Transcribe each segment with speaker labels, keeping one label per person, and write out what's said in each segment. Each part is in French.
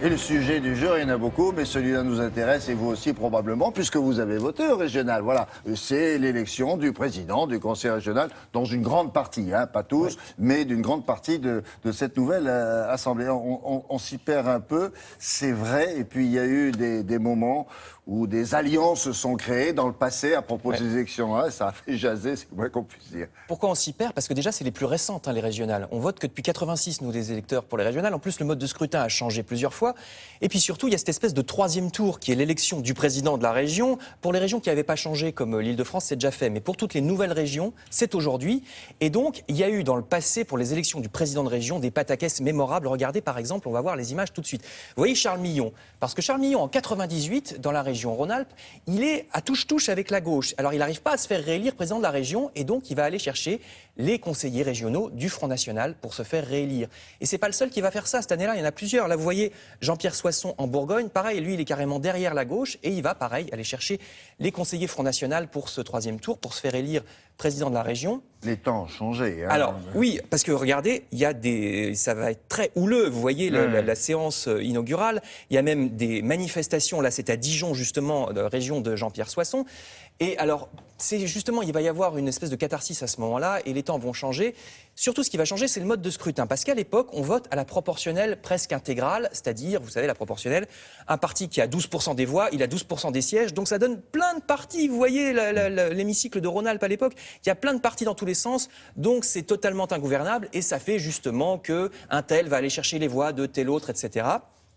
Speaker 1: Et le sujet du jour, il y en a beaucoup, mais celui-là nous intéresse, et vous aussi probablement, puisque vous avez voté au régional. Voilà, c'est l'élection du président du conseil régional, dans une grande partie, hein, pas tous, mais d'une grande partie de cette nouvelle assemblée. On s'y perd un peu, c'est vrai, et puis il y a eu des moments où des alliances se sont créées dans le passé à propos de ces élections-là, ça a fait jaser, c'est le moins qu'on puisse dire.
Speaker 2: Pourquoi on s'y perd? Parce que déjà, c'est les plus récentes, hein, les régionales. On vote que depuis 86, nous, les électeurs, pour les régionales. En plus, le mode de scrutin a changé plusieurs fois. Et puis surtout, il y a cette espèce de troisième tour qui est l'élection du président de la région. Pour les régions qui n'avaient pas changé, comme l'Île-de-France, c'est déjà fait. Mais pour toutes les nouvelles régions, c'est aujourd'hui. Et donc, il y a eu dans le passé, pour les élections du président de région, des pataquès mémorables. Regardez, par exemple, on va voir les images tout de suite. Vous voyez Charles Millon. Parce que Charles Millon, en 98, dans la région Rhône-Alpes, il est à touche-touche avec la gauche. Alors, il n'arrive pas à se faire réélire président de la région. Et donc, il va aller chercher les conseillers régionaux du Front National pour se faire réélire. Et c'est pas le seul qui va faire ça cette année-là, il y en a plusieurs. Là, vous voyez Jean-Pierre Soisson en Bourgogne, pareil, lui, il est carrément derrière la gauche et il va, pareil, aller chercher les conseillers Front National pour ce troisième tour, pour se faire élire président de la région.
Speaker 1: Les temps ont changé. Hein.
Speaker 2: Alors, oui, parce que regardez, il y a ça va être très houleux. Vous voyez la séance inaugurale. Il y a même des manifestations. Là, c'est à Dijon, justement, région de Jean-Pierre Soisson. Et alors, c'est justement, il va y avoir une espèce de catharsis à ce moment-là et les temps vont changer. Surtout, ce qui va changer, c'est le mode de scrutin. Parce qu'à l'époque, on vote à la proportionnelle presque intégrale, c'est-à-dire, vous savez, la proportionnelle, un parti qui a 12% des voix, il a 12% des sièges. Donc, ça donne plein de partis. Vous voyez l'hémicycle de Rhône-Alpes à l'époque, il y a plein de partis dans tous les sens. Donc, c'est totalement ingouvernable et ça fait justement qu'un tel va aller chercher les voix de tel autre, etc.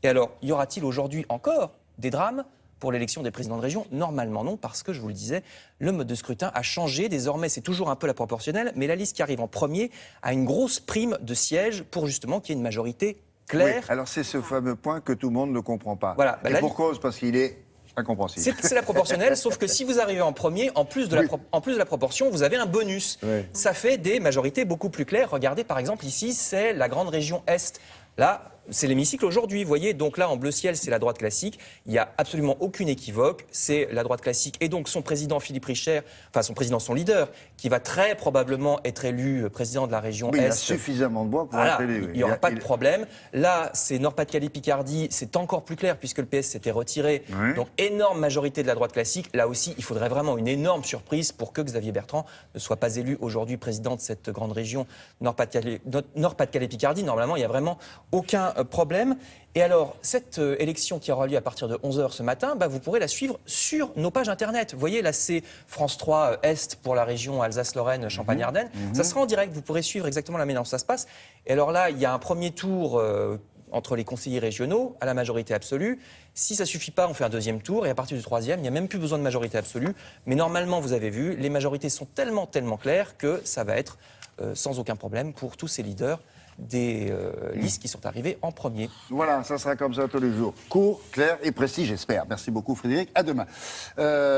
Speaker 2: Et alors, y aura-t-il aujourd'hui encore des drames pour l'élection des présidents de région? Normalement non, parce que, je vous le disais, le mode de scrutin a changé. Désormais, c'est toujours un peu la proportionnelle, mais la liste qui arrive en premier a une grosse prime de sièges pour justement qu'il y ait une majorité claire.
Speaker 1: Oui, alors c'est ce fameux point que tout le monde ne comprend pas.
Speaker 2: Voilà,
Speaker 1: et pour cause, parce qu'il est incompréhensible.
Speaker 2: C'est la proportionnelle, sauf que si vous arrivez en premier, en plus de la proportion, vous avez un bonus.
Speaker 1: Oui.
Speaker 2: Ça fait des majorités beaucoup plus claires. Regardez, par exemple, ici, c'est la grande région Est. Là, c'est l'hémicycle aujourd'hui, vous voyez. Donc là, en bleu ciel, c'est la droite classique. Il n'y a absolument aucune équivoque. C'est la droite classique. Et donc, son président, Philippe Richer, enfin, son leader, qui va très probablement être élu président de la région Est.
Speaker 1: Il a suffisamment de voix pour être élu.
Speaker 2: Il n'y aura pas de problème. Là, c'est Nord-Pas-de-Calais-Picardie. C'est encore plus clair puisque le PS s'était retiré.
Speaker 1: Oui.
Speaker 2: Donc, énorme majorité de la droite classique. Là aussi, il faudrait vraiment une énorme surprise pour que Xavier Bertrand ne soit pas élu aujourd'hui président de cette grande région Nord-Pas-de-Calais-Picardie. Normalement, il n'y a vraiment aucun problème. Et alors, cette élection qui aura lieu à partir de 11h ce matin, vous pourrez la suivre sur nos pages Internet. Vous voyez, là, c'est France 3 Est pour la région Alsace-Lorraine, Champagne-Ardenne. Ça sera en direct, vous pourrez suivre exactement la manière dont ça se passe. Et alors là, il y a un premier tour entre les conseillers régionaux à la majorité absolue. Si ça ne suffit pas, on fait un deuxième tour. Et à partir du troisième, il n'y a même plus besoin de majorité absolue. Mais normalement, vous avez vu, les majorités sont tellement claires que ça va être sans aucun problème pour tous ces leaders des listes qui sont arrivées en premier.
Speaker 1: Voilà, ça sera comme ça tous les jours. Court, clair et précis, j'espère. Merci beaucoup Frédéric. À demain.